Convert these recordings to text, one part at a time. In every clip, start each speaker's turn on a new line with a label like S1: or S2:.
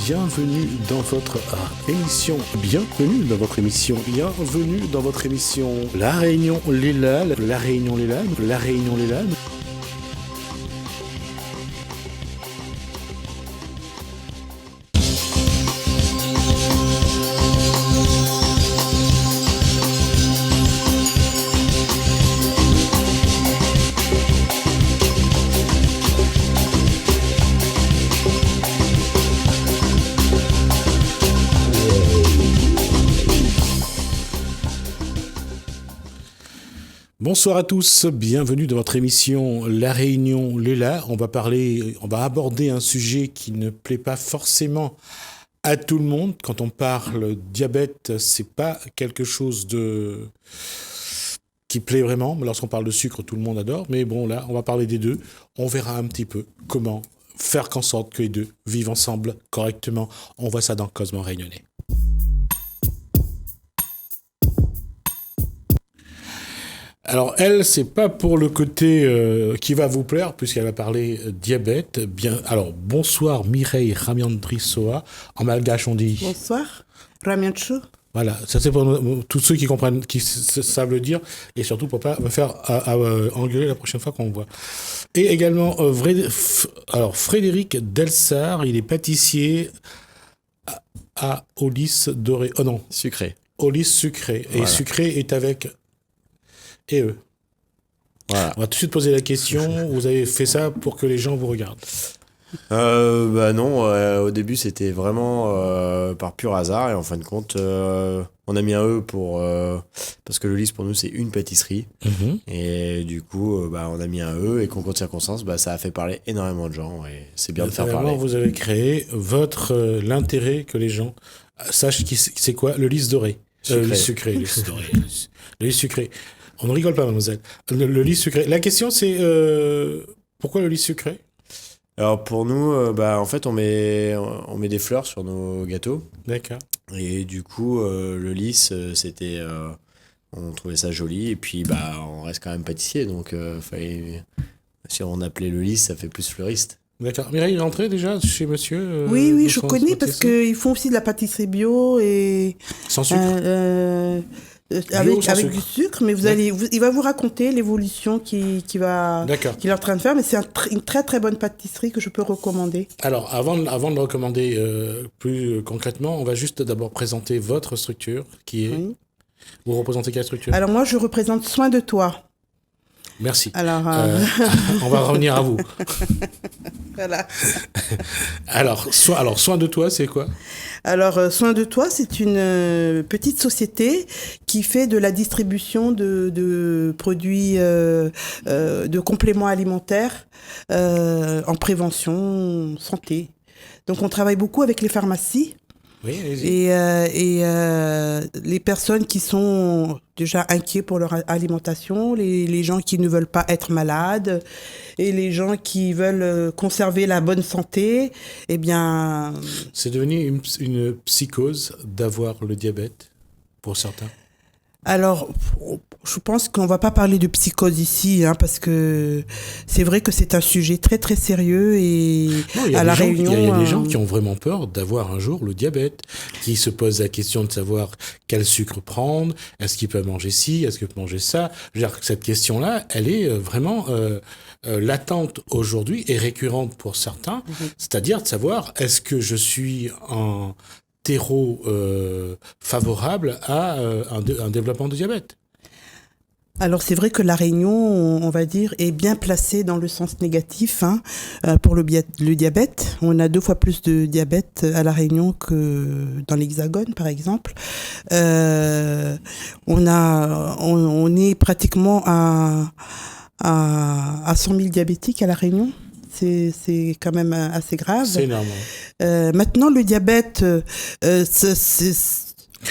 S1: bienvenue dans votre émission. Bienvenue dans votre émission. Bienvenue dans votre émission. La Réunion Léla, la Réunion Léla, la Réunion Léla. Bonsoir à tous, bienvenue dans votre émission La Réunion Léla. On va aborder un sujet qui ne plaît pas forcément à tout le monde. Quand on parle diabète, c'est pas quelque chose qui plaît vraiment. Lorsqu'on parle de sucre, tout le monde adore. Mais bon, là, on va parler des deux. On verra un petit peu comment faire en sorte que les deux vivent ensemble correctement. On voit ça dans Cosmo Réunionnais. Alors elle, c'est pas pour le côté qui va vous plaire, puisqu'elle va parler diabète. Bien, alors bonsoir Mireille Ramiandrisoa. En malgache on dit.
S2: Bonsoir, Ramiancho.
S1: Voilà, ça c'est pour tous ceux qui comprennent, qui savent le dire, et surtout pour pas me faire engueuler la prochaine fois qu'on me voit. Et également Frédéric Delsart, il est pâtissier à Olis Doré. Oh non,
S3: Sucré.
S1: Olis Sucré. Et voilà. Sucré est avec et eux. Voilà. On va tout de suite poser la question. Vous avez fait ça pour que les gens vous regardent?
S3: Non, au début c'était vraiment par pur hasard et en fin de compte on a mis un E parce que le Lys pour nous c'est une pâtisserie et du coup on a mis un E et concours de circonstances ça a fait parler énormément de gens et c'est bien de faire parler.
S1: Vous avez créé l'intérêt que les gens sachent c'est quoi le Lys doré. Le Lys sucré. Le Lys doré. Le Lys sucré. On ne rigole pas, mademoiselle. Le Lys sucré. La question, c'est pourquoi le Lys sucré?
S3: Alors, pour nous, en fait, on met des fleurs sur nos gâteaux. D'accord. Et du coup, le Lys, c'était... on trouvait ça joli. Et puis, on reste quand même pâtissier. Donc, si on appelait le Lys, ça fait plus fleuriste.
S1: D'accord. Mireille, il est rentré déjà chez monsieur
S2: Oui, je connais parce qu'ils font aussi de la pâtisserie bio et...
S1: Sans sucre
S2: avec du sucre, mais il va vous raconter l'évolution qu'il est en train de faire, mais c'est une très très bonne pâtisserie que je peux recommander.
S1: Alors, avant de le recommander plus concrètement, on va juste d'abord présenter votre structure, qui est... Oui. Vous représentez quelle structure?
S2: Alors moi, je représente Soin de Toi.
S1: Merci.
S2: Alors,
S1: on va revenir à vous.
S2: Voilà.
S1: Alors, Soin de Toi, c'est quoi?
S2: Alors, Soin de Toi, c'est une petite société qui fait de la distribution de produits, de compléments alimentaires en prévention santé. Donc, on travaille beaucoup avec les pharmacies.
S1: Oui,
S2: et les personnes qui sont déjà inquiets pour leur alimentation, les gens qui ne veulent pas être malades et les gens qui veulent conserver la bonne santé, eh bien...
S1: C'est devenu une psychose d'avoir le diabète pour certains?
S2: Alors, je pense qu'on ne va pas parler de psychose ici, parce que c'est vrai que c'est un sujet très très sérieux et à La Réunion...
S1: Il y a des gens qui ont vraiment peur d'avoir un jour le diabète, qui se posent la question de savoir quel sucre prendre, est-ce qu'ils peuvent manger ci, est-ce qu'ils peuvent manger ça. Je veux dire que cette question-là, elle est vraiment latente aujourd'hui et récurrente pour certains, c'est-à-dire de savoir est-ce que je suis en... terreau favorable à un développement de diabète.
S2: Alors c'est vrai que La Réunion, on va dire, est bien placée dans le sens négatif pour le diabète. On a 2 fois plus de diabète à La Réunion que dans l'Hexagone, par exemple. On est pratiquement à 100 000 diabétiques à La Réunion. C'est quand même assez grave.
S1: C'est énorme.
S2: Maintenant, le diabète,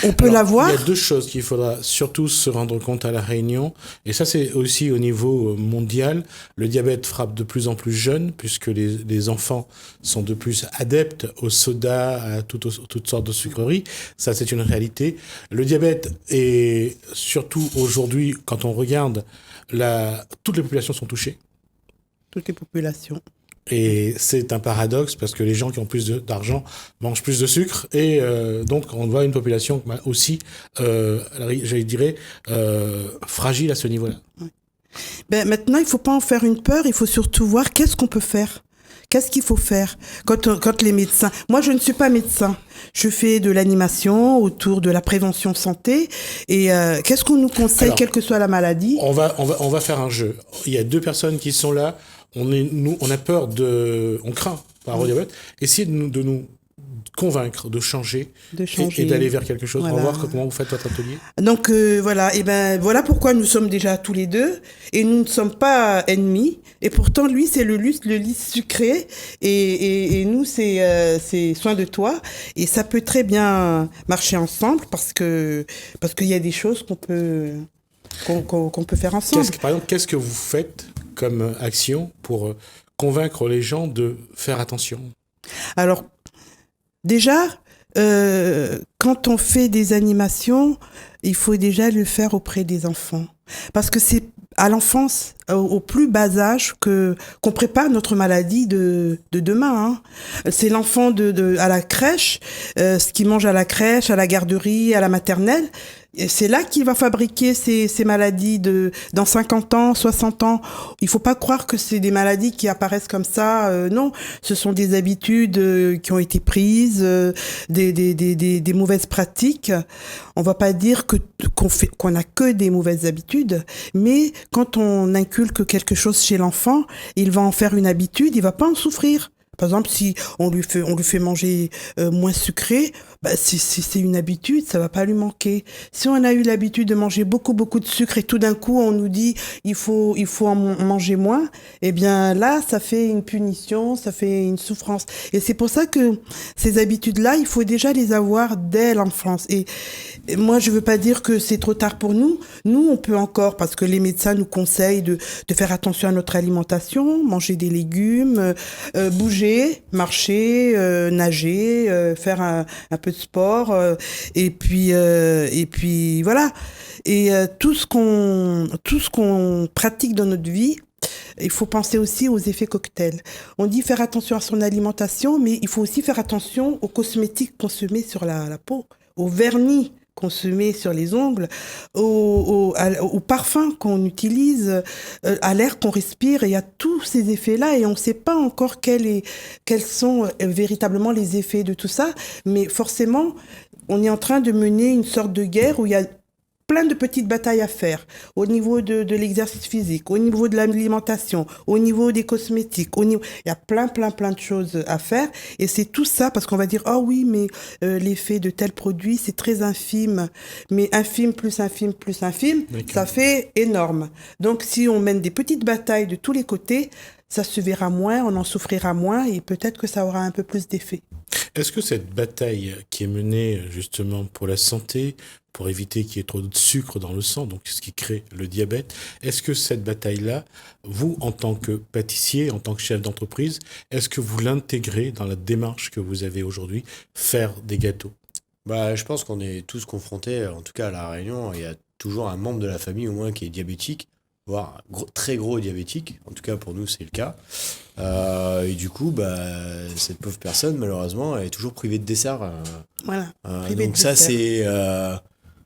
S2: on peut l'avoir.
S1: Il y a 2 choses qu'il faudra surtout se rendre compte à La Réunion, et ça c'est aussi au niveau mondial. Le diabète frappe de plus en plus jeune, puisque les enfants sont de plus adeptes au soda, à toutes sortes de sucreries. Ça c'est une réalité. Le diabète est surtout aujourd'hui, quand on regarde, toutes les populations sont touchées.
S2: Toutes les populations.
S1: Et c'est un paradoxe parce que les gens qui ont plus d'argent mangent plus de sucre et donc on voit une population aussi, je dirais, fragile à ce niveau-là.
S2: Oui. Ben, maintenant, il ne faut pas en faire une peur, il faut surtout voir qu'est-ce qu'on peut faire. Qu'est-ce qu'il faut faire quand les médecins... Moi, je ne suis pas médecin. Je fais de l'animation autour de la prévention santé. Et qu'est-ce qu'on nous conseille, quelle que soit la maladie?
S1: On va faire un jeu. Il y a deux personnes qui sont là. On a peur on craint par le diabète. Essayez de nous convaincre de changer. Et d'aller vers quelque chose. Voilà. On va voir comment vous faites votre atelier.
S2: Donc voilà, et ben voilà pourquoi nous sommes déjà tous les deux et nous ne sommes pas ennemis. Et pourtant lui c'est le lys sucré et nous c'est soin de toi et ça peut très bien marcher ensemble parce qu'il y a des choses qu'on peut faire ensemble.
S1: Par exemple, qu'est-ce que vous faites comme action pour convaincre les gens de faire attention?
S2: Alors déjà, quand on fait des animations, il faut déjà le faire auprès des enfants. Parce que c'est à l'enfance, au plus bas âge, qu'on prépare notre maladie de demain. Hein. C'est l'enfant à la crèche, ce qu'il mange à la crèche, à la garderie, à la maternelle. Et c'est là qu'il va fabriquer ces maladies dans 50 ans, 60 ans. Il faut pas croire que c'est des maladies qui apparaissent comme ça. Non, ce sont des habitudes qui ont été prises, des mauvaises pratiques. On va pas dire qu'on a que des mauvaises habitudes, mais quand on inculque quelque chose chez l'enfant, il va en faire une habitude, il va pas en souffrir. Par exemple, si on lui fait manger moins sucré, c'est une habitude, ça va pas lui manquer. Si on a eu l'habitude de manger beaucoup de sucre et tout d'un coup on nous dit il faut en manger moins, eh bien là ça fait une punition, ça fait une souffrance. Et c'est pour ça que ces habitudes-là, il faut déjà les avoir dès l'enfance. Et moi je veux pas dire que c'est trop tard pour nous. Nous on peut encore, parce que les médecins nous conseillent de faire attention à notre alimentation, manger des légumes, bouger, marcher, nager, faire un peu de sport et puis voilà. Et tout ce qu'on pratique dans notre vie, il faut penser aussi aux effets cocktails. On dit faire attention à son alimentation, mais il faut aussi faire attention aux cosmétiques qu'on se met sur la peau, aux vernis qu'on se met sur les ongles, au parfum qu'on utilise, à l'air qu'on respire. Et il y a tous ces effets-là et on ne sait pas encore quels sont véritablement les effets de tout ça. Mais forcément, on est en train de mener une sorte de guerre où il y a plein de petites batailles à faire au niveau de l'exercice physique, au niveau de l'alimentation, au niveau des cosmétiques, il y a plein de choses à faire et c'est tout ça parce qu'on va dire oh oui mais l'effet de tel produit c'est très infime, mais infime plus infime plus infime, ça fait énorme. Donc si on mène des petites batailles de tous les côtés, ça se verra moins, on en souffrira moins et peut-être que ça aura un peu plus d'effet.
S1: Est-ce que cette bataille qui est menée justement pour la santé, pour éviter qu'il y ait trop de sucre dans le sang, donc ce qui crée le diabète, est-ce que cette bataille-là, vous, en tant que pâtissier, en tant que chef d'entreprise, est-ce que vous l'intégrez dans la démarche que vous avez aujourd'hui, faire des gâteaux?
S3: Je pense qu'on est tous confrontés, en tout cas à La Réunion, il y a toujours un membre de la famille au moins qui est diabétique, voire très gros diabétique, en tout cas pour nous c'est le cas. Et du coup, cette pauvre personne, malheureusement, elle est toujours privée de dessert.
S2: Voilà.
S3: Donc ça, c'est...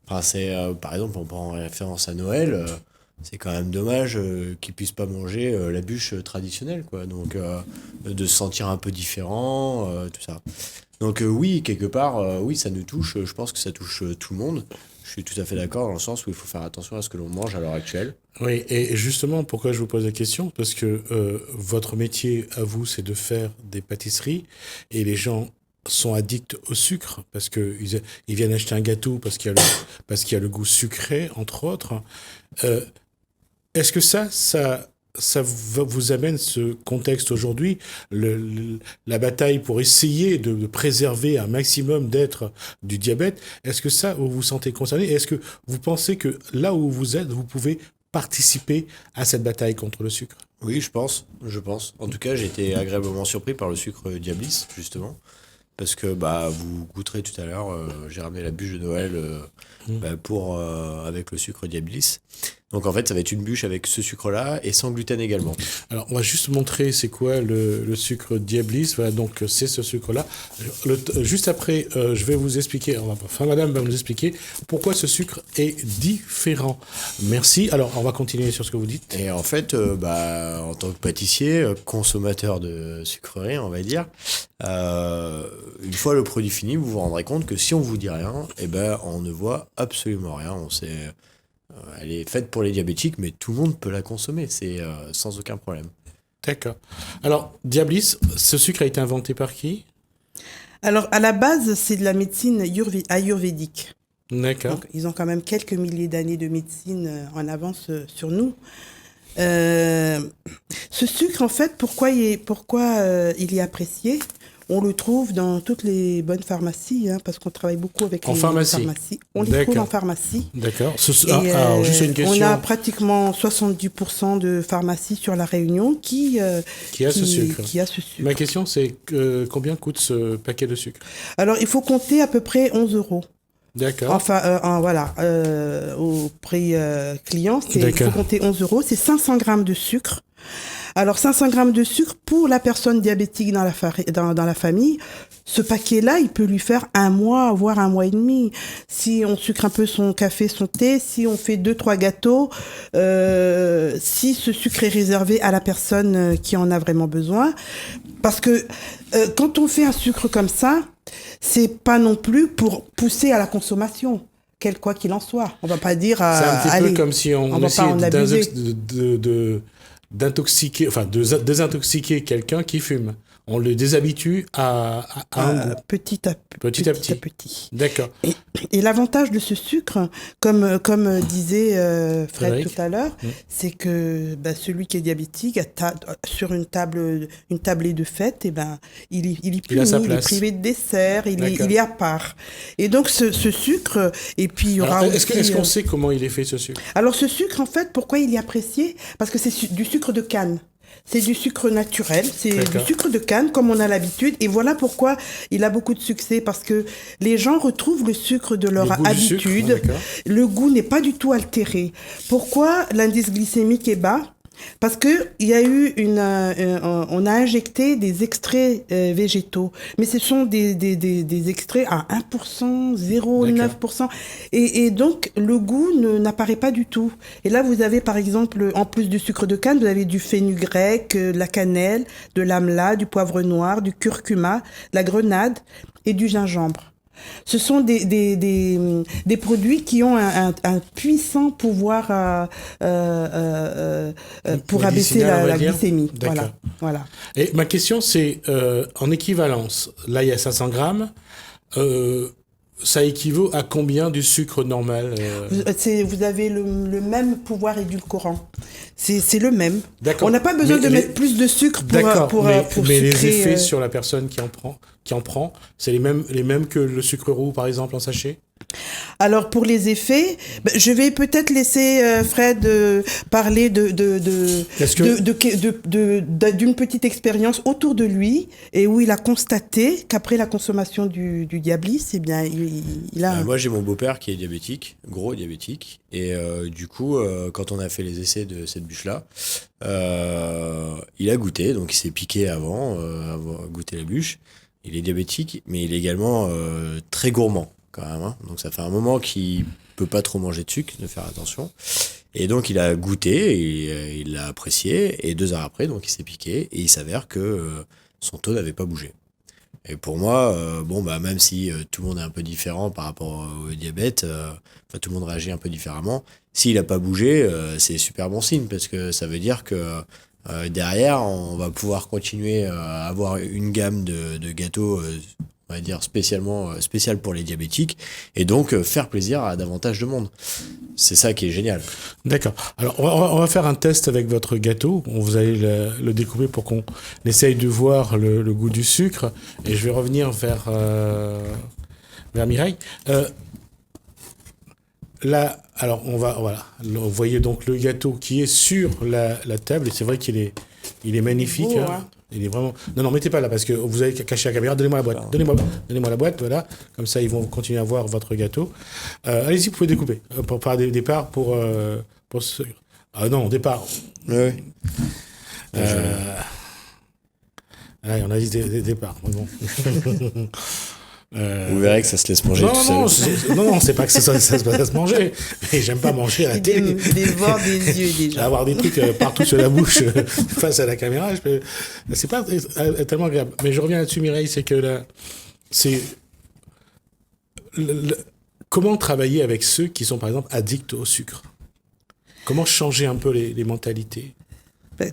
S3: par exemple, on prend en référence à Noël, c'est quand même dommage qu'ils puissent pas manger la bûche traditionnelle, quoi. Donc, de se sentir un peu différent, tout ça. Donc oui, quelque part, oui, ça nous touche. Je pense que ça touche tout le monde. Je suis tout à fait d'accord dans le sens où il faut faire attention à ce que l'on mange à l'heure actuelle.
S1: Oui, et justement, pourquoi je vous pose la question? Parce que votre métier, à vous, c'est de faire des pâtisseries, et les gens sont addicts au sucre, parce qu'ils viennent acheter un gâteau parce qu'il y a le goût sucré, entre autres. Est-ce que ça vous amène ce contexte aujourd'hui, la bataille pour essayer de préserver un maximum d'êtres du diabète? Est-ce que ça, vous vous sentez concerné? Est-ce que vous pensez que là où vous êtes, vous pouvez participer à cette bataille contre le sucre?
S3: Oui, je pense. En tout cas, j'ai été agréablement surpris par le sucre Diablis, justement. Parce que vous goûterez tout à l'heure, j'ai ramené la bûche de Noël avec le sucre Diablis. Donc en fait, ça va être une bûche avec ce sucre-là et sans gluten également.
S1: Alors, on va juste montrer c'est quoi le sucre Diablis. Voilà, donc c'est ce sucre-là. Juste après, je vais vous expliquer, enfin madame va nous expliquer pourquoi ce sucre est différent. Merci. Alors, on va continuer sur ce que vous dites.
S3: Et en fait, en tant que pâtissier, consommateur de sucreries, on va dire, une fois le produit fini, vous vous rendrez compte que si on vous dit rien, on ne voit absolument rien. On sait... elle est faite pour les diabétiques, mais tout le monde peut la consommer, c'est sans aucun problème.
S1: D'accord. Alors, Diablis, ce sucre a été inventé par qui ?
S2: Alors, à la base, c'est de la médecine ayurvédique.
S1: D'accord.
S2: Donc, ils ont quand même quelques milliers d'années de médecine en avance sur nous. Ce sucre, en fait, pourquoi il est apprécié ? On le trouve dans toutes les bonnes pharmacies, parce qu'on travaille beaucoup avec les pharmacies. On le trouve en pharmacie.
S1: D'accord. Alors, juste une question.
S2: On a pratiquement 70% de pharmacies sur la Réunion qui a ce sucre.
S1: Ma question, c'est combien coûte ce paquet de sucre ?
S2: Alors, il faut compter à peu près 11 €.
S1: D'accord.
S2: Enfin, au prix client, il faut compter 11 €. C'est 500 grammes de sucre. Alors, 500 grammes de sucre pour la personne diabétique dans la famille, ce paquet-là, il peut lui faire 1 mois, voire 1 mois et demi. Si on sucre un peu son café, son thé, si on fait 2-3 gâteaux, si ce sucre est réservé à la personne qui en a vraiment besoin. Parce que quand on fait un sucre comme ça, c'est pas non plus pour pousser à la consommation. Quoi qu'il en soit. On va pas dire...
S1: c'est un petit peu comme si on essayait de désintoxiquer quelqu'un qui fume. On le déshabitue à un goût.
S2: Petit à petit.
S1: D'accord.
S2: Et l'avantage de ce sucre, comme disait Fred tout à l'heure, c'est que celui qui est diabétique, sur une tablée de fête, il est privé de dessert, il est à part. Et donc ce sucre, et puis il y aura
S1: est-ce qu'on sait comment il est fait, ce sucre ?
S2: Alors ce sucre, en fait, pourquoi il est apprécié ? Parce que c'est du sucre de canne. C'est du sucre naturel, c'est du sucre de canne comme on a l'habitude. Et voilà pourquoi il a beaucoup de succès, parce que les gens retrouvent le sucre de leur habitude. Le goût n'est pas du tout altéré. Pourquoi l'indice glycémique est bas ? Parce que il y a eu on a injecté des extraits végétaux, mais ce sont des extraits à 1%, 0,9%, et donc le goût n'apparaît pas du tout. Et là, vous avez par exemple, en plus du sucre de canne, vous avez du fenugrec, de la cannelle, de l'amla, du poivre noir, du curcuma, de la grenade et du gingembre. Ce sont des produits qui ont un puissant pouvoir pour abaisser la glycémie. Voilà.
S1: Et ma question, c'est en équivalence. Là, il y a 500 grammes. Ça équivaut à combien du sucre normal
S2: Vous avez le même pouvoir édulcorant. C'est le même.
S1: D'accord.
S2: On n'a pas besoin de mettre plus de sucre pour
S1: mais
S2: sucrer,
S1: les effets sur la personne qui en prend, c'est les mêmes que le sucre roux, par exemple, en sachet ?
S2: Alors pour les effets, je vais peut-être laisser Fred parler d'une petite expérience autour de lui, et où il a constaté qu'après la consommation du Diablis, il a...
S3: Moi j'ai mon beau-père qui est diabétique, gros diabétique, et du coup quand on a fait les essais de cette bûche-là, il a goûté, donc il s'est piqué avant avoir goûté la bûche. Il est diabétique, mais il est également très gourmand. Quand même, donc ça fait un moment qu'il peut pas trop manger de sucre, de faire attention. Et donc il a goûté, et il l'a apprécié, et 2 heures après, donc il s'est piqué, et il s'avère que son taux n'avait pas bougé. Et pour moi, même si tout le monde est un peu différent par rapport au diabète, tout le monde réagit un peu différemment, s'il n'a pas bougé, c'est super bon signe, parce que ça veut dire que derrière, on va pouvoir continuer à avoir une gamme de gâteaux on va dire spécial pour les diabétiques, et donc faire plaisir à davantage de monde. C'est ça qui est génial.
S1: D'accord. Alors, on va faire un test avec votre gâteau. Vous allez le découper pour qu'on essaye de voir le goût du sucre. Et je vais revenir vers Mireille. Là, alors, voilà. Vous voyez donc le gâteau qui est sur la table. Et c'est vrai qu'il est magnifique.
S2: Beau,
S1: hein. Il est vraiment... Non, mettez pas là, parce que vous avez caché la caméra. Donnez-moi la boîte. Donnez-moi la boîte, voilà. Comme ça, ils vont continuer à voir votre gâteau. Allez-y, vous pouvez découper. Par départ, pour Ah non, au départ.
S3: Oui.
S1: On a dit des départs. Bon.
S3: Vous verrez que ça se laisse manger tout seul.
S1: Non, c'est pas que ça se laisse manger. Mais j'aime pas manger à la télé.
S2: Il dévore des yeux déjà.
S1: Avoir des trucs partout sur la bouche face à la caméra, c'est pas tellement agréable. Mais je reviens là-dessus, Mireille, c'est que comment travailler avec ceux qui sont par exemple addicts au sucre? Comment changer un peu les mentalités?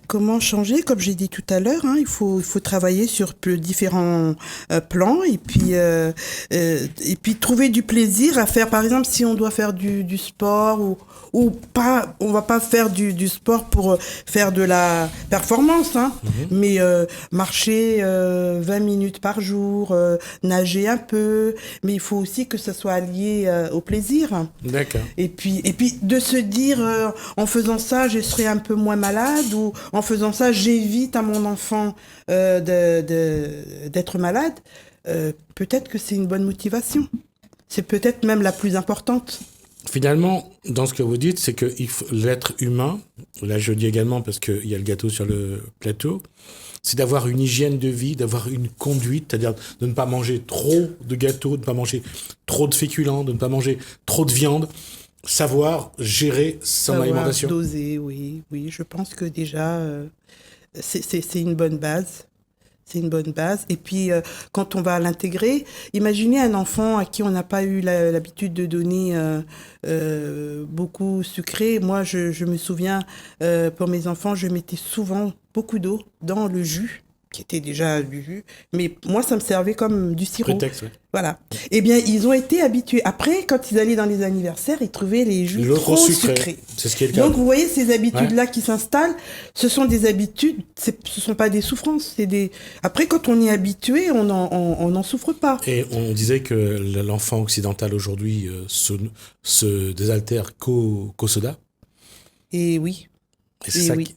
S2: Comment changer? Comme j'ai dit tout à l'heure, il faut travailler sur différents plans et puis trouver du plaisir à faire. Par exemple, si on doit faire du sport ou pas, on va pas faire du sport pour faire de la performance, mais marcher 20 minutes par jour, nager un peu, mais il faut aussi que ça soit lié au plaisir.
S1: D'accord.
S2: Et puis de se dire en faisant ça, je serai un peu moins malade, ou en faisant ça, j'évite à mon enfant d'être malade. Peut-être que c'est une bonne motivation. C'est peut-être même la plus importante.
S1: Finalement, dans ce que vous dites, c'est que l'être humain, là je dis également parce qu'il y a le gâteau sur le plateau, c'est d'avoir une hygiène de vie, d'avoir une conduite, c'est-à-dire de ne pas manger trop de gâteaux, de ne pas manger trop de féculents, de ne pas manger trop de viande, savoir gérer son alimentation.
S2: Doser, oui, je pense que déjà, c'est une bonne base. C'est une bonne base. Et puis, quand on va l'intégrer, imaginez un enfant à qui on n'a pas eu l'habitude de donner beaucoup sucré. Moi, je me souviens, pour mes enfants, je mettais souvent beaucoup d'eau dans le jus, qui était déjà du jus. Mais moi, ça me servait comme du sirop.
S1: Prétexte, oui.
S2: Voilà. Eh bien, ils ont été habitués. Après, quand ils allaient dans les anniversaires, ils trouvaient les jus trop sucrés.
S1: C'est ce qui est le cas.
S2: Donc, vous voyez, ces habitudes-là qui s'installent, ce sont des habitudes, ce sont pas des souffrances. Après, quand on y est habitué, on n'en souffre pas.
S1: Et on disait que l'enfant occidental aujourd'hui se désaltère qu'au soda.
S2: Et oui.
S1: Et, oui.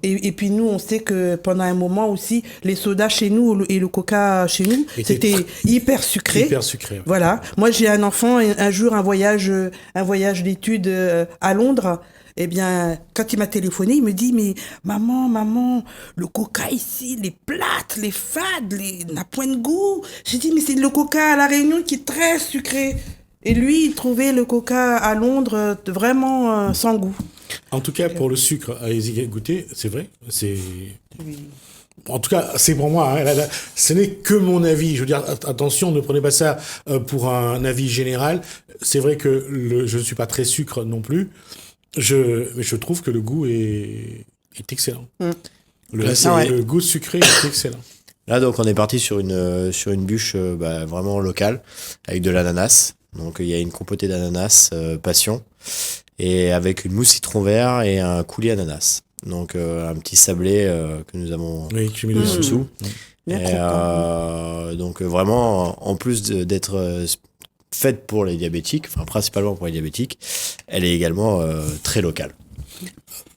S2: Et puis nous, on sait que pendant un moment aussi, les sodas chez nous et le coca chez nous, c'était hyper sucré.
S1: Hyper sucré. Ouais.
S2: Voilà. Moi, j'ai un enfant, un jour, un voyage d'études à Londres. Eh bien, quand il m'a téléphoné, il me dit, mais maman, le coca ici, les plates, les fades, n'a point de goût. J'ai dit, mais c'est le coca à La Réunion qui est très sucré. Et lui, il trouvait le coca à Londres vraiment sans goût.
S1: En tout cas, pour le sucre, allez-y goûter, c'est vrai. Oui. En tout cas, c'est pour moi. Ce n'est que mon avis. Je veux dire, attention, ne prenez pas ça pour un avis général. C'est vrai que je ne suis pas très sucre non plus. Mais je trouve que le goût est excellent. Le goût sucré est excellent.
S3: Là, donc, on est parti sur une bûche vraiment locale, avec de l'ananas. Donc, il y a une compotée d'ananas passion, et avec une mousse citron vert et un coulis ananas. Donc, un petit sablé que nous avons mis en dessous. Donc, vraiment, en plus d'être faite pour les diabétiques, enfin, principalement pour les diabétiques, elle est également très locale.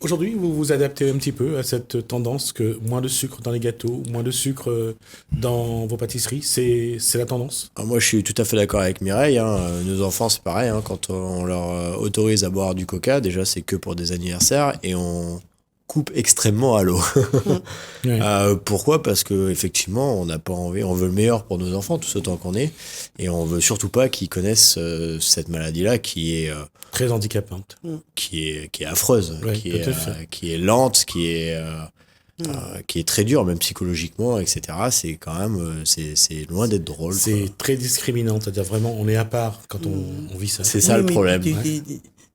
S1: Aujourd'hui, vous vous adaptez un petit peu à cette tendance que moins de sucre dans les gâteaux, moins de sucre dans vos pâtisseries, c'est la tendance?
S3: Alors moi, je suis tout à fait d'accord avec Mireille. Nos enfants, c'est pareil. Quand on leur autorise à boire du coca, déjà, c'est que pour des anniversaires et on coupe extrêmement à l'eau. Oui. Pourquoi? Parce que effectivement, on n'a pas envie, on veut le meilleur pour nos enfants, tout autant qu'on est, et on veut surtout pas qu'ils connaissent cette maladie-là qui est
S1: très handicapante,
S3: qui est affreuse,
S1: oui,
S3: qui est lente, qui est très dure, même psychologiquement, etc. C'est quand même, c'est loin d'être drôle.
S1: C'est très discriminant, c'est-à-dire vraiment, on est à part quand on vit ça.
S3: C'est ça le problème.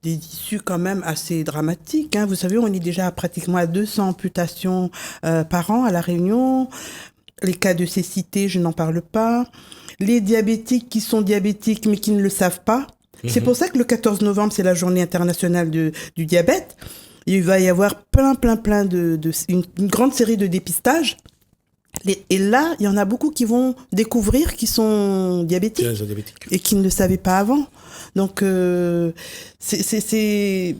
S2: Des issues quand même assez dramatiques. Vous savez, on est déjà pratiquement à 200 amputations par an à La Réunion. Les cas de cécité, je n'en parle pas. Les diabétiques qui sont diabétiques mais qui ne le savent pas. C'est pour ça que le 14 novembre, c'est la journée internationale du diabète. Il va y avoir plein une grande série de dépistages. Et là, il y en a beaucoup qui vont découvrir qu'ils sont diabétiques et qui ne le savaient pas avant. Donc, c'est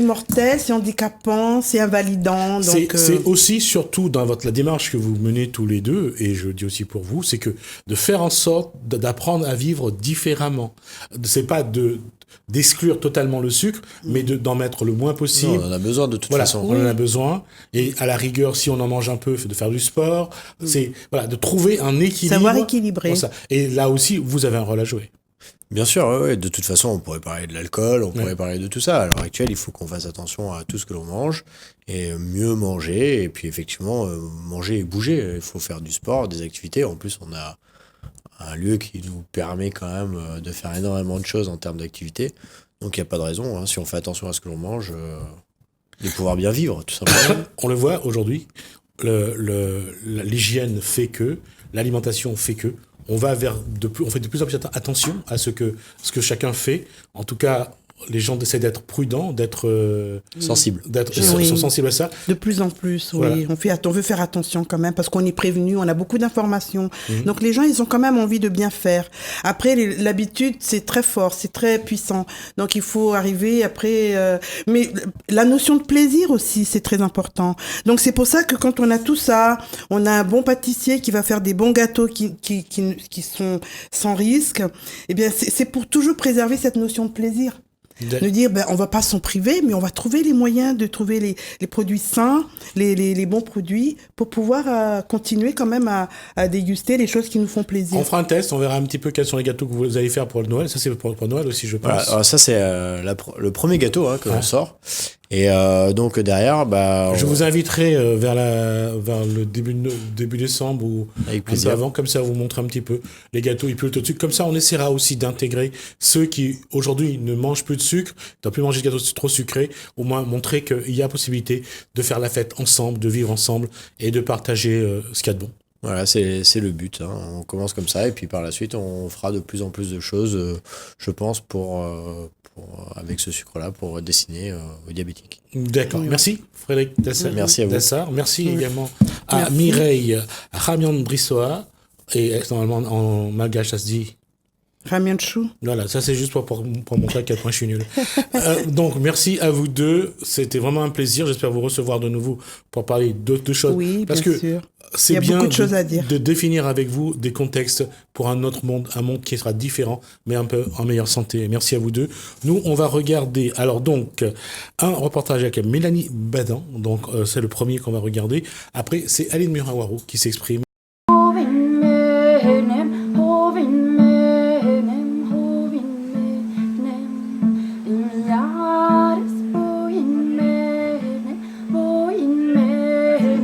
S2: mortel, c'est handicapant, c'est invalidant.
S1: C'est aussi, surtout dans la démarche que vous menez tous les deux, et je le dis aussi pour vous, c'est que de faire en sorte d'apprendre à vivre différemment. C'est pas d'exclure totalement le sucre, mais d'en mettre le moins possible.
S3: Non, on en a besoin de toute façon.
S1: On en a besoin. Et à la rigueur, si on en mange un peu, de faire du sport. C'est de trouver un équilibre.
S2: Savoir équilibrer.
S1: Et là aussi, vous avez un rôle à jouer.
S3: Bien sûr, ouais. De toute façon, on pourrait parler de l'alcool, on pourrait parler de tout ça. À l'heure actuelle, il faut qu'on fasse attention à tout ce que l'on mange et mieux manger. Et puis effectivement, manger et bouger. Il faut faire du sport, des activités. En plus, on a un lieu qui nous permet quand même de faire énormément de choses en termes d'activité. Donc il n'y a pas de raison, hein, si on fait attention à ce que l'on mange, de pouvoir bien vivre, tout simplement.
S1: On le voit aujourd'hui, l'hygiène fait que, l'alimentation fait que, on fait de plus en plus attention à ce que chacun fait. En tout cas, les gens essaient d'être prudents, d'être
S3: sensibles.
S1: Sont sensibles à ça.
S2: De plus en plus, oui. Voilà. On veut faire attention quand même parce qu'on est prévenu, on a beaucoup d'informations. Donc les gens, ils ont quand même envie de bien faire. Après, l'habitude, c'est très fort, c'est très puissant. Donc il faut arriver après. Mais la notion de plaisir aussi, c'est très important. Donc c'est pour ça que quand on a tout ça, on a un bon pâtissier qui va faire des bons gâteaux qui sont sans risque. Eh bien, c'est pour toujours préserver cette notion de plaisir. De dire, on va pas s'en priver, mais on va trouver les moyens de trouver les produits sains, les bons produits, pour pouvoir continuer quand même à déguster les choses qui nous font plaisir.
S1: On fera un test, on verra un petit peu quels sont les gâteaux que vous allez faire pour le Noël. Ça, c'est pour Noël aussi, je pense.
S3: Voilà, alors ça, c'est le premier gâteau que l'on sort. Et donc derrière,
S1: je vous inviterai vers le début décembre ou
S3: avec
S1: un
S3: plaisir.
S1: peu avant, comme ça vous montrer un petit peu les gâteaux et puis tout de suite. Comme ça, on essaiera aussi d'intégrer ceux qui aujourd'hui ne mangent plus de sucre, ne doivent plus manger de gâteaux trop sucrés, au moins montrer qu'il y a possibilité de faire la fête ensemble, de vivre ensemble et de partager ce qu'il y a de bon.
S3: Voilà, c'est le but. On commence comme ça et puis par la suite, on fera de plus en plus de choses, je pense, avec ce sucre-là, pour dessiner aux diabétiques.
S1: D'accord. Merci, Frédéric Dassar.
S3: Merci à vous.
S1: Dassar. Merci également à Mireille Ramian Brissoa. Et normalement, en malgache, ça se dit
S2: Ramian Chou.
S1: Voilà, ça c'est juste pour montrer à quel point je suis nul. Donc merci à vous deux, c'était vraiment un plaisir. J'espère vous recevoir de nouveau pour parler d'autres choses.
S2: Oui,
S1: parce
S2: bien
S1: que
S2: sûr.
S1: C'est
S2: Il y a
S1: bien
S2: beaucoup de choses à dire.
S1: de définir avec vous des contextes pour un autre monde, un monde qui sera différent, mais un peu en meilleure santé. Merci à vous deux. Nous, on va regarder, alors donc, un reportage avec Mélanie Badan, donc c'est le premier qu'on va regarder. Après, c'est Aline Murawaru qui s'exprime.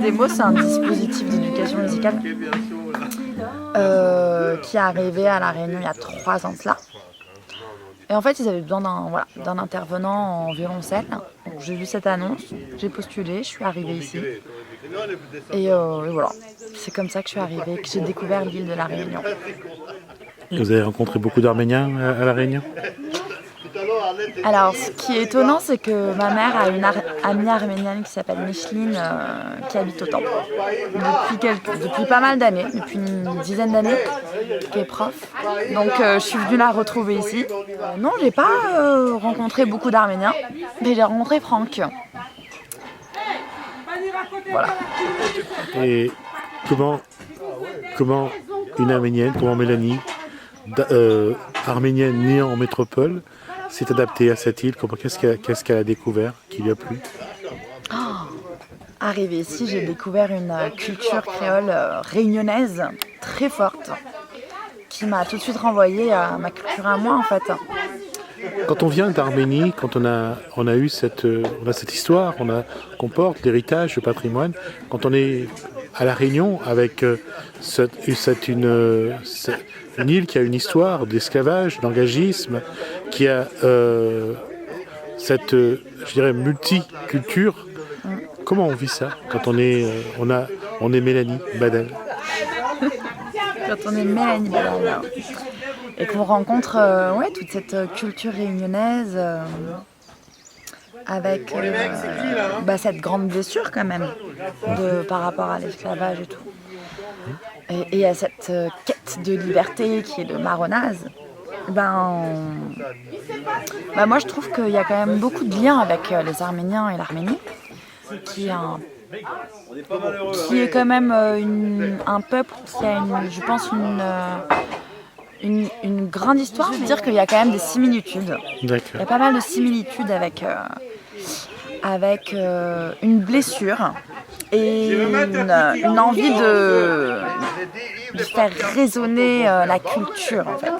S4: Demo, c'est un dispositif d'éducation musicale qui est arrivé à La Réunion il y a 3 ans de cela. Et en fait, ils avaient besoin d'un intervenant en violoncelle. Donc, j'ai vu cette annonce, j'ai postulé, je suis arrivée ici. Et voilà, c'est comme ça que je suis arrivée, que j'ai découvert l'île de La Réunion.
S1: Vous avez rencontré beaucoup d'Arméniens à La Réunion ?
S4: Alors, ce qui est étonnant, c'est que ma mère a une amie arménienne qui s'appelle Micheline, qui habite au Temple. Depuis pas mal d'années, depuis une dizaine d'années, qui est prof. Donc, je suis venue la retrouver ici. Non, j'ai pas rencontré beaucoup d'Arméniens, mais j'ai rencontré Franck. Voilà.
S1: Et comment une Arménienne, comment Mélanie, arménienne née en métropole, s'est adaptée à cette île? Qu'est-ce qu'elle a découvert qui lui a plu?
S4: Arrivée ici, j'ai découvert une culture créole réunionnaise très forte qui m'a tout de suite renvoyée à ma culture à moi en fait.
S1: Quand on vient d'Arménie, quand on a eu cette histoire, qu'on porte l'héritage, le patrimoine, quand on est à La Réunion avec une île qui a une histoire d'esclavage, d'engagisme, qui a cette, je dirais, multiculture. Comment on vit ça quand on est Mélanie Badan?
S4: Quand on est Mélanie Badan et qu'on rencontre toute cette culture réunionnaise avec cette grande blessure quand même par rapport à l'esclavage et tout. Et à cette quête de liberté qui est le marronnaze, moi je trouve qu'il y a quand même beaucoup de liens avec les Arméniens et l'Arménie, qui est quand même un peuple qui a je pense une grande histoire, je veux dire qu'il y a quand même des similitudes.
S1: D'accord.
S4: Il y a pas mal de similitudes avec une blessure et une envie de faire résonner la culture en fait.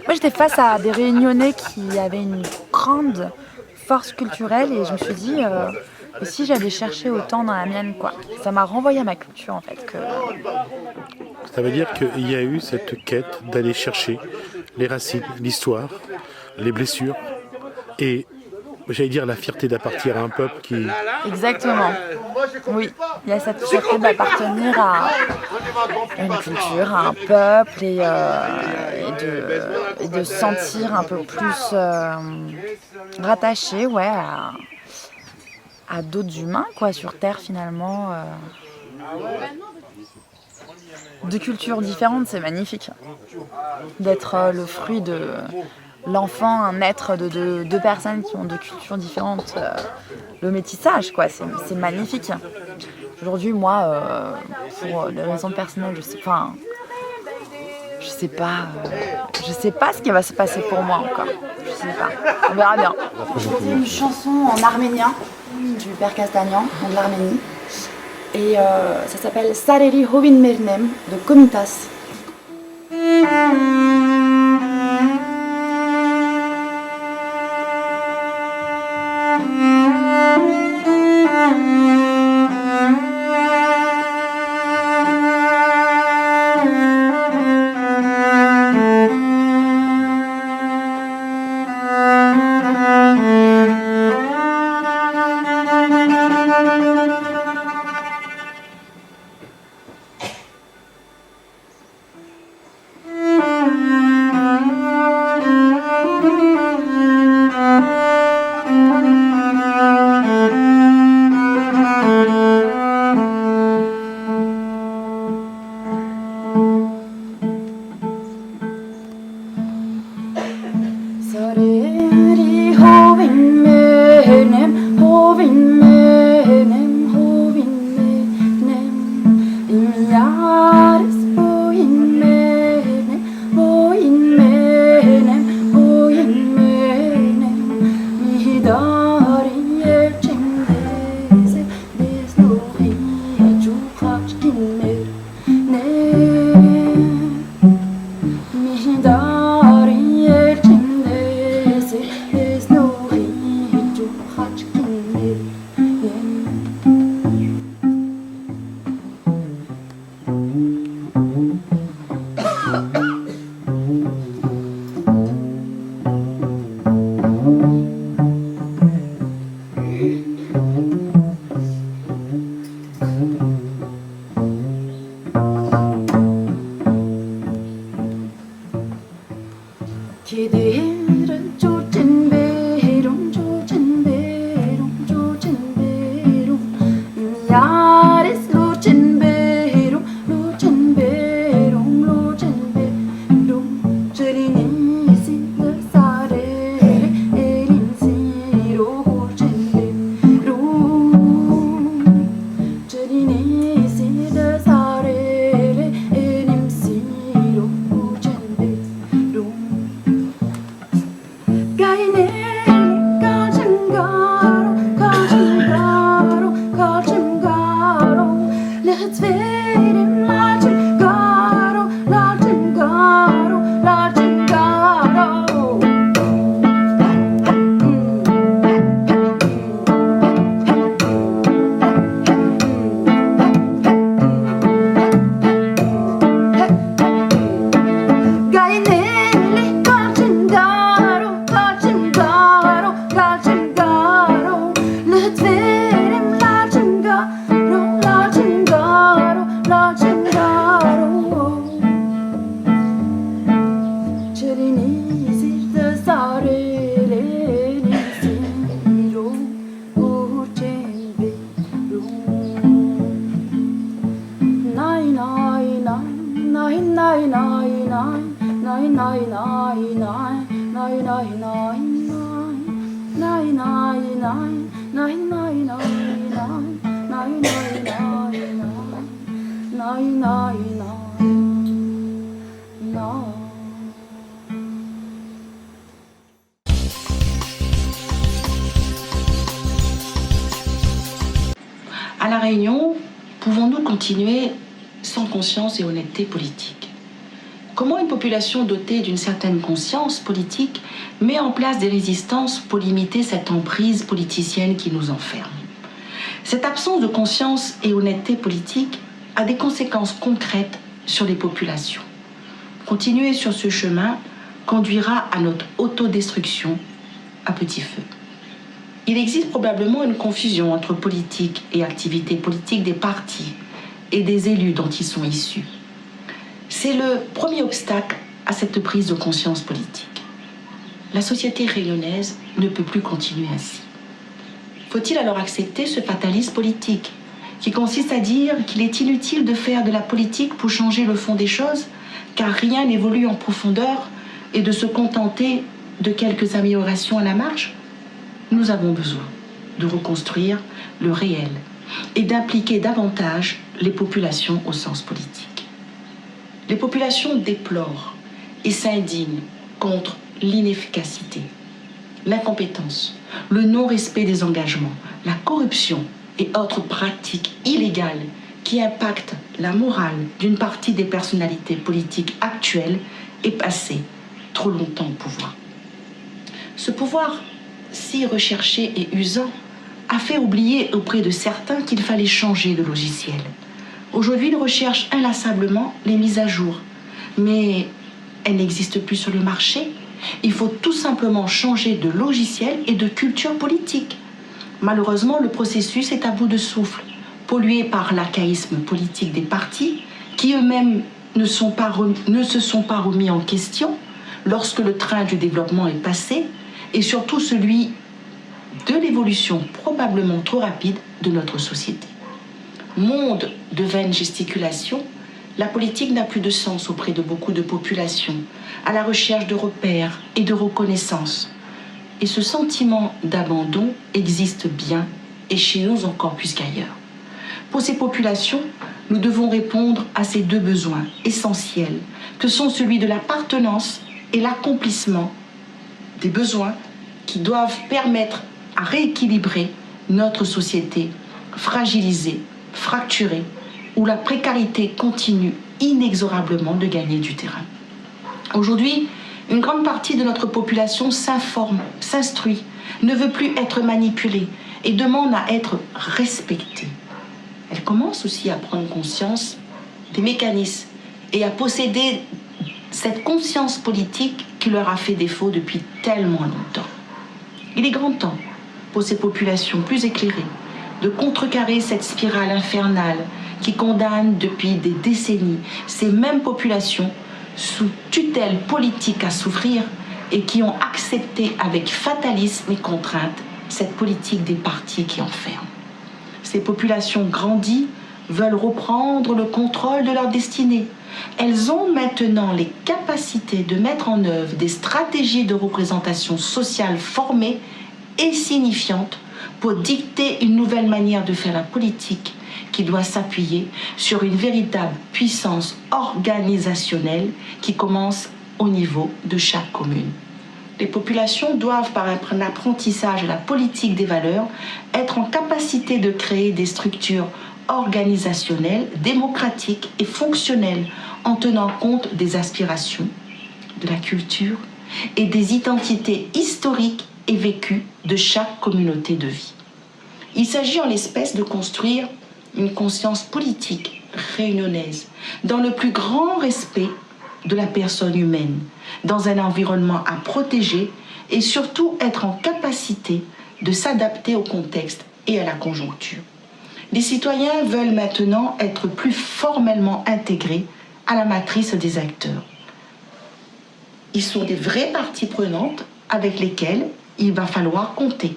S4: Moi j'étais face à des Réunionnais qui avaient une grande force culturelle et je me suis dit et si j'allais chercher autant dans la mienne quoi. Ça m'a renvoyé à ma culture en fait.
S1: Ça veut dire qu'il y a eu cette quête d'aller chercher les racines, l'histoire, les blessures et j'allais dire la fierté d'appartenir à un peuple qui...
S4: Exactement. Oui, il y a cette fierté d'appartenir à une culture, à un peuple et de se sentir un peu plus rattaché à d'autres humains quoi, sur Terre finalement. De cultures différentes, c'est magnifique. D'être le fruit de... l'enfant, un être de deux personnes qui ont deux cultures différentes, le métissage, quoi, c'est magnifique. Aujourd'hui, moi, pour des raisons personnelles, je sais pas ce qui va se passer pour moi encore. Je sais pas. On verra bien. C'était une chanson en arménien du père Castagnan, de l'Arménie. Et ça s'appelle Sareli Hovin Mernem de Komitas.
S5: No. continuer sans conscience et honnêteté politique? Comment une population dotée d'une certaine conscience politique met en place des résistances pour limiter cette emprise politicienne qui nous enferme? Cette absence de conscience et honnêteté politique a des conséquences concrètes sur les populations. Continuer sur ce chemin conduira à notre autodestruction à petit feu. Il existe probablement une confusion entre politique et activité politique des partis et des élus dont ils sont issus. C'est le premier obstacle à cette prise de conscience politique. La société réunionnaise ne peut plus continuer ainsi. Faut-il alors accepter ce fatalisme politique qui consiste à dire qu'il est inutile de faire de la politique pour changer le fond des choses, car rien n'évolue en profondeur, et de se contenter de quelques améliorations à la marge? Nous avons besoin de reconstruire le réel et d'impliquer davantage les populations au sens politique. Les populations déplorent et s'indignent contre l'inefficacité, l'incompétence, le non-respect des engagements, la corruption et autres pratiques illégales qui impactent la morale d'une partie des personnalités politiques actuelles et passées trop longtemps au pouvoir. Ce pouvoir si recherché et usant a fait oublier auprès de certains qu'il fallait changer de logiciel. Aujourd'hui, ils recherchent inlassablement les mises à jour, mais elles n'existent plus sur le marché. Il faut tout simplement changer de logiciel et de culture politique. Malheureusement, le processus est à bout de souffle, pollué par l'archaïsme politique des partis, qui eux-mêmes ne se sont pas remis en question lorsque le train du développement est passé, et surtout celui de l'évolution probablement trop rapide de notre société. Monde de vaines gesticulations, la politique n'a plus de sens auprès de beaucoup de populations, à la recherche de repères et de reconnaissance. Et ce sentiment d'abandon existe bien, et chez nous encore plus qu'ailleurs. Pour ces populations, nous devons répondre à ces deux besoins essentiels, que sont celui de l'appartenance et l'accomplissement des besoins qui doivent permettre à rééquilibrer notre société fragilisée, fracturée, où la précarité continue inexorablement de gagner du terrain. Aujourd'hui, une grande partie de notre population s'informe, s'instruit, ne veut plus être manipulée et demande à être respectée. Elle commence aussi à prendre conscience des mécanismes et à posséder cette conscience politique qui leur a fait défaut depuis tellement longtemps. Il est grand temps pour ces populations plus éclairées de contrecarrer cette spirale infernale qui condamne depuis des décennies ces mêmes populations sous tutelle politique à souffrir et qui ont accepté avec fatalisme et contrainte cette politique des partis qui enferment. Ces populations grandies veulent reprendre le contrôle de leur destinée. Elles ont maintenant les capacités de mettre en œuvre des stratégies de représentation sociale formées et signifiantes pour dicter une nouvelle manière de faire la politique qui doit s'appuyer sur une véritable puissance organisationnelle qui commence au niveau de chaque commune. Les populations doivent, par un apprentissage de la politique des valeurs, être en capacité de créer des structures organisationnelles, démocratiques et fonctionnelles en tenant compte des aspirations, de la culture et des identités historiques et vécues de chaque communauté de vie. Il s'agit en l'espèce de construire une conscience politique réunionnaise dans le plus grand respect de la personne humaine, dans un environnement à protéger et surtout être en capacité de s'adapter au contexte et à la conjoncture. Les citoyens veulent maintenant être plus formellement intégrés à la matrice des acteurs. Ils sont des vraies parties prenantes avec lesquelles il va falloir compter.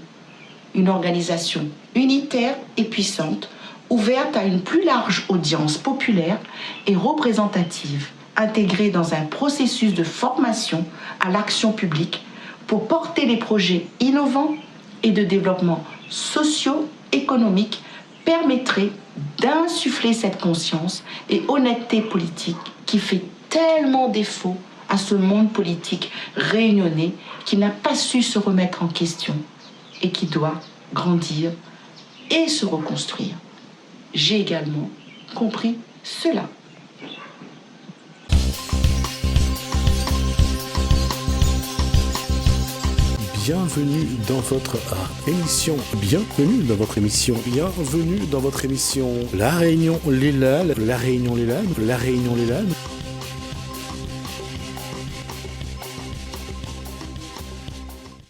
S5: Une organisation unitaire et puissante, ouverte à une plus large audience populaire et représentative, intégrée dans un processus de formation à l'action publique pour porter les projets innovants et de développement socio-économique permettrait d'insuffler cette conscience et honnêteté politique qui fait tellement défaut à ce monde politique réunionnais qui n'a pas su se remettre en question et qui doit grandir et se reconstruire. J'ai également compris cela.
S1: Bienvenue dans votre émission. Bienvenue dans votre émission. Bienvenue dans votre émission. La Réunion, les LAL. La Réunion, les LAL. La Réunion, les LAL.